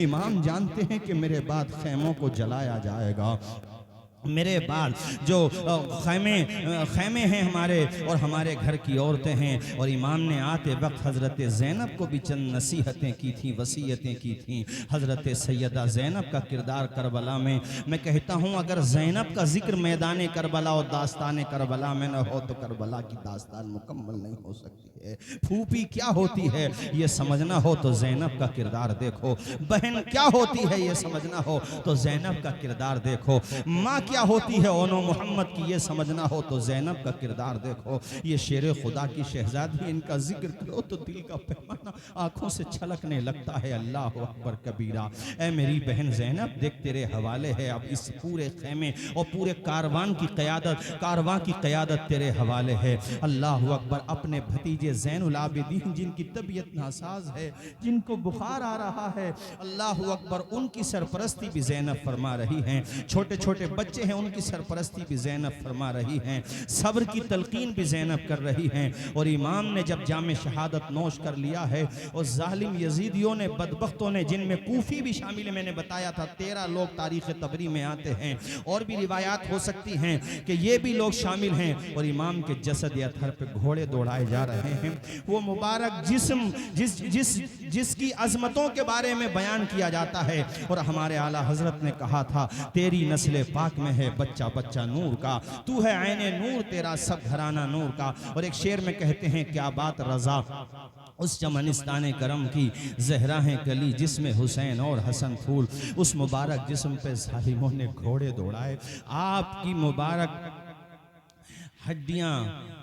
इमाम जानते हैं कि मेरे बाद खैमों को जलाया जाएगा, मेरे बाद जो खैमे हैं हमारे और हमारे घर की औरतें हैं। और इमाम ने आते वक्त हज़रत ज़ैनब को भी चंद नसीहतें की थी, वसीयतें की थी। हज़रत सैयदा ज़ैनब का किरदार करबला में, मैं कहता हूँ अगर ज़ैनब का जिक्र मैदान करबला और दास्तान करबला में न हो तो करबला की दास्तान मुकम्मल नहीं हो सकती है। फूफी क्या होती है ये समझना हो तो ज़ैनब का किरदार देखो, बहन क्या होती है ये समझना हो तो ज़ैनब का किरदार देखो, माँ क्या होती है ओनो मोहम्मद की ये समझना हो तो ज़ैनब का किरदार देखो। ये शेर खुदा की शहजादी, इनका जिक्र करो तो दिल का पैमाना आंखों से छलकने लगता है। अल्लाह अकबर कबीरा। ऐ मेरी बहन ज़ैनब देख तेरे हवाले है, अब इस पूरे खैमे और पूरे कारवां की क़यादत तेरे हवाले है। अल्लाह अकबर। अपने भतीजे ज़ैनुल आबिदीन जिनकी तबीयत नासाज है, जिनको बुखार आ रहा है, अल्लाह अकबर, उनकी सरपरस्ती भी ज़ैनब फरमा रही हैं। छोटे छोटे बच्चे हैं उनकी सरपरस्ती भी ज़ैनब फरमा रही हैं। सब्र की तलकीन भी ज़ैनब कर रही हैं। और इमाम ने जब जाम शहादत नोश कर लिया है और जालिम यजीदियों ने, बदबख्तों ने, जिनमें कूफी भी शामिल है, मैंने बताया था 13 लोग तारीख़ तबरी में आते हैं, और भी रिवायात हो सकती हैं कि ये भी लोग शामिल हैं। और इमाम के जसद अतहर पे घोड़े दौड़ाए जा रहे हैं। वो मुबारक जिस्म जिसकी अजमतों के बारे में बयान किया जाता है। और हमारे आला हजरत ने कहा था तेरी नस्ल पाक में है बच्चा बच्चा नूर का, तू है ऐने नूर, तेरा सब घराना नूर का। और एक शेर में कहते हैं क्या बात रजा उस चमनिस्तान करम की, जहरा है कली जिसमें हुसैन और हसन फूल। उस मुबारक जिस्म पे जालिमों ने घोड़े दौड़ाए। आपकी मुबारक हड्डियां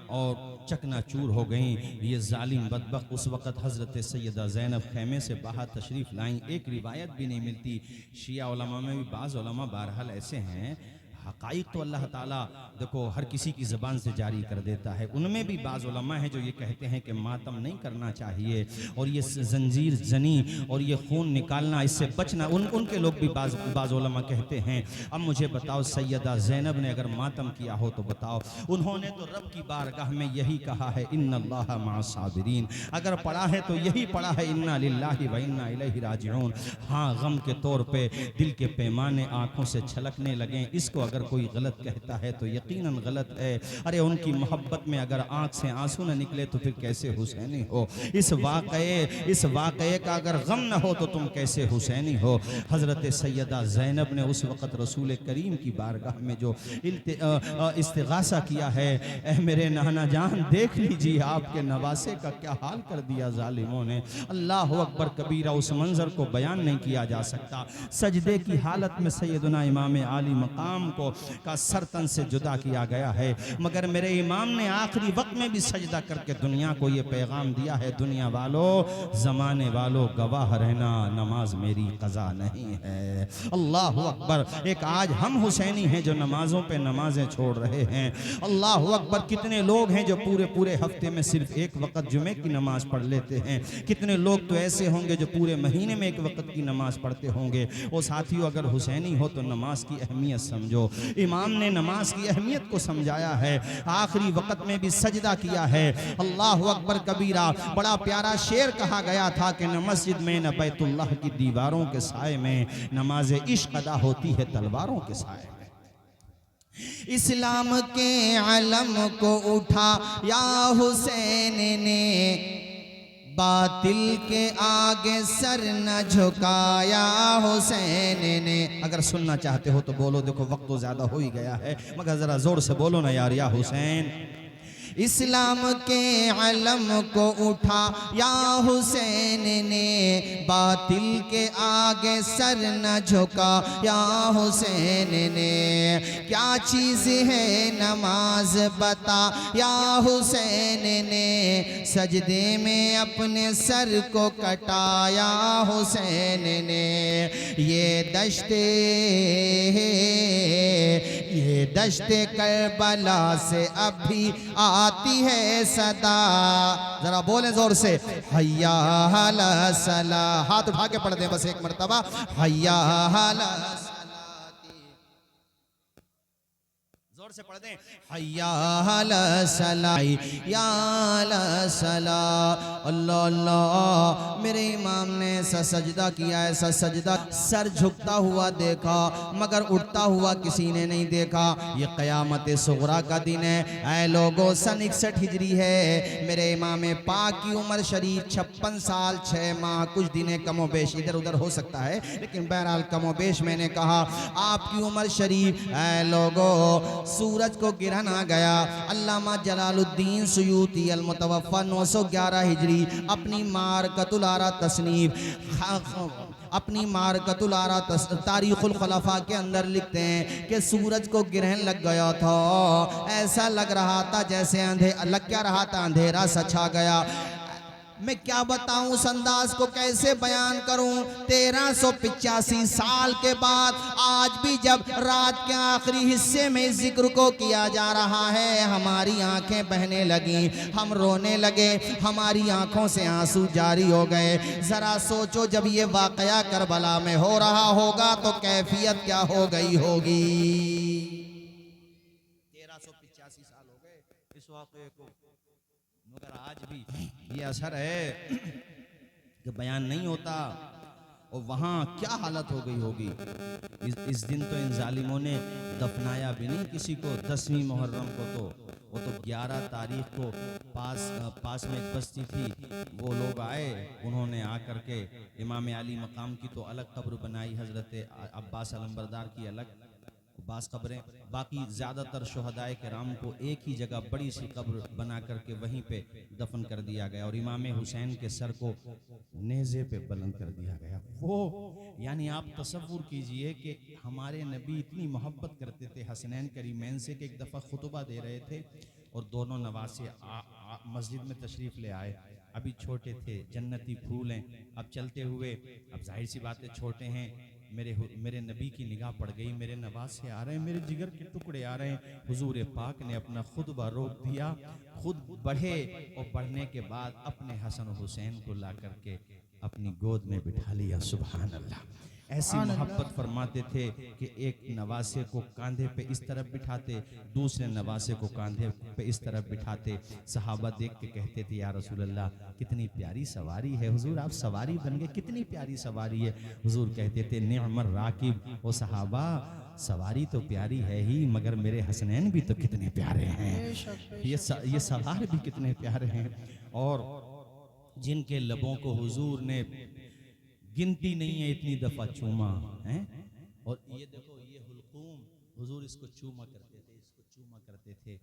और चकनाचूर हो गई। ये जालिम बदबख्त उस वक़्त हज़रत सैयदा ज़ैनब खैमे से बाहर तशरीफ़ लाईं। एक रिवायत भी नहीं मिलती। शिया उलमा में भी बाज़ उलमा बहरहाल ऐसे हैं, हक़ाइक़ तो अल्लाह ताला देखो हर किसी की ज़बान से जारी कर देता है। उनमें भी बाज़ उलमा हैं जो ये कहते हैं कि मातम नहीं करना चाहिए और ये जंजीर जनी और ये खून निकालना, इससे बचना, उनके लोग भी बाज़ उलमा कहते हैं। अब मुझे बताओ सैयदा ज़ैनब ने अगर मातम किया हो तो बताओ, उन्होंने तो रब की बारगाह में यही कहा है इन्नल्लाह मअस साबिरीन। अगर पढ़ा है तो यही पढ़ा है इन्ना लिल्लाहि व इन्ना इलैहि राजिऊन। हाँ, गम के तौर पे दिल के पैमाने आँखों से छलकने लगें। इसको अगर कोई गलत कहता है तो यकीनन गलत है। अरे उनकी मोहब्बत में अगर आँख से आंसू न निकले तो फिर कैसे हुसैनी हो। इस वाक़ये का अगर गम न हो तो तुम कैसे हुसैनी हो। हज़रत सैयदा ज़ैनब ने उस वक़्त रसूल करीम की बारगाह में जो इस्तिग़ासा किया है, ऐ मेरे नाना जान देख लीजिए आपके नवासे का क्या हाल कर दिया जालिमों ने। अल्लाह अकबर कबीरा। उस मंज़र को बयान नहीं किया जा सकता। सजदे की हालत में सैयदना इमाम आली मकाम का सरतन से जुदा किया गया है, मगर मेरे इमाम ने आखिरी वक्त में भी सजदा करके दुनिया को ये पैगाम दिया है, दुनिया वालों, ज़माने वालों, गवाह रहना, नमाज मेरी कज़ा नहीं है। अल्लाह अकबर। एक आज हम हुसैनी हैं जो नमाजों पे नमाजें छोड़ रहे हैं। अल्लाह अकबर। कितने लोग हैं जो पूरे हफ्ते में सिर्फ एक वक्त जुमे की नमाज पढ़ लेते हैं। कितने लोग तो ऐसे होंगे जो पूरे महीने में एक वक्त की नमाज पढ़ते होंगे। और साथियों, अगर हुसैनी हो तो नमाज की अहमियत समझो। इमाम ने नमाज की अहमियत को समझाया है, आखिरी वक्त में भी सजदा किया है। अल्लाह अकबर कबीरा। बड़ा प्यारा शेर कहा गया था कि न मस्जिद में न बैतुल्लाह की दीवारों के साए में नमाज इश्क अदा होती है तलवारों के साए में। इस्लाम के अलम को उठा या हुसैन ने, बातिल के आगे सर न झुकाया हुसैन ने। अगर सुनना चाहते हो तो बोलो, देखो वक्त तो ज्यादा हो ही गया है, मगर जरा जोर से बोलो ना यार, या हुसैन। इस्लाम के अलम को उठा या हुसैन ने, बातिल के आगे सर न झुका या हुसैन ने। क्या चीज़ है नमाज बता या हुसैन ने, सजदे में अपने सर को कटाया हुसैन ने। ये दश्ते करबला से अभी आती है सदा। जरा बोले जोर से, हय्या अला सला। हाथ उठा के पढ़ दे बस एक मर्तबा, हय्या अला सलाती। जोर से पढ़ दें, हय्या अला सलाह या अला सलाह। अल्लाह अल्लाह। मेरे इमाम ने सजदा किया, ऐसा सजदा सर झुकता हुआ देखा मगर उठता हुआ किसी ने नहीं देखा। ये क़यामत सुगरा का दिन है। ऐ लोगों, सन 61 हिजरी है। मेरे इमाम पाक की उम्र शरीफ 56 साल 6 माह, कुछ दिन कमो बेश इधर उधर हो सकता है, लेकिन बहरहाल कमो बेश मैंने कहा आपकी उम्र शरीफ। ऐ लोगों, सूरज को गिरन आ गया। अल्लामा जलालुद्दीन सुयूती अल मुतवफ़ा 911 हिजरी अपनी मारकतुल आरा तसनीफ, अपनी मारकतुल आरा तारीखुल खलफा के अंदर लिखते हैं कि सूरज को ग्रहण लग गया था। ऐसा लग रहा था जैसे लग क्या रहा था, अंधेरा सा छा गया। मैं क्या बताऊं, उस अंदाज को कैसे बयान करूं। 1385 साल के बाद आज भी जब रात के आखिरी हिस्से में जिक्र को किया जा रहा है, हमारी आंखें बहने लगी, हम रोने लगे, हमारी आंखों से आंसू जारी हो गए। जरा सोचो, जब ये वाकया करबला में हो रहा होगा तो कैफियत क्या हो गई होगी। 1385 साल हो गए इस वाकये को, मगर आज भी ये असर है कि बयान नहीं होता। और वहाँ क्या हालत हो गई होगी। इस दिन तो इन जालिमों ने दफनाया भी नहीं किसी को। 10वीं मुहर्रम को तो वो तो 11 तारीख को पास में एक बस्ती थी, वो लोग आए, उन्होंने आकर के इमाम अली मकाम की तो अलग कब्र बनाई, हजरत अब्बास अलंबरदार की अलग, बास कब्रें, बाकी ज़्यादातर शुहदाए किराम को एक ही जगह बड़ी सी कब्र बना करके वहीं पे दफन कर दिया गया। और इमाम हुसैन के सर को नेज़े पे बुलंद कर दिया गया। वो यानी आप तसव्वुर कीजिए कि हमारे नबी इतनी मोहब्बत करते थे हसनैन करीमैन से कि एक दफ़ा खुतबा दे रहे थे और दोनों नवासे मस्जिद में तशरीफ़ ले आए। अभी छोटे थे, जन्नती फूल हैं, अब चलते हुए, अब जाहिर सी बात है छोटे हैं, मेरे नबी की निगाह पड़ गई, मेरे नवासे आ रहे हैं, मेरे जिगर के टुकड़े आ रहे हैं। हुजूर पाक ने अपना खुतबा रोक दिया, खुद बढ़े और बढ़ने के बाद अपने हसन हुसैन को ला करके अपनी गोद में बिठा लिया। सुभान अल्लाह। ऐसी मोहब्बत फरमाते थे कि एक नवासे को कांधे पे इस तरफ बिठाते, दूसरे नवासे को कांधे पे इस तरफ बिठाते। सहाबा देख के कहते थे, या रसूल अल्लाह कितनी प्यारी सवारी है, हुजूर आप सवारी बन गए, कितनी प्यारी सवारी है। हुजूर कहते थे, निअमर राकिब। ओ सहाबा, सवारी तो प्यारी है ही, मगर मेरे हसनैन भी तो कितने प्यारे हैं, ये सवार भी कितने प्यारे हैं। और जिनके लबों को हुजूर ने गिनती नहीं है इतनी दफा चूमा है। और ये देखो, ये हुलकूम, हुजूर इसको चूमा करते थे, इसको चूमा करते थे।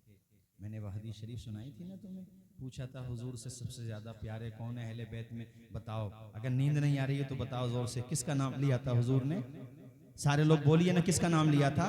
मैंने वह हदीस शरीफ सुनाई थी ना तुम्हें, पूछा था हुजूर से सबसे ज्यादा प्यारे कौन है अहले बैत में, बताओ। अगर नींद नहीं आ रही है तो बताओ जोर से, किसका नाम लिया था हुजूर ने? सारे लोग बोलिए ना, किसका नाम लिया था?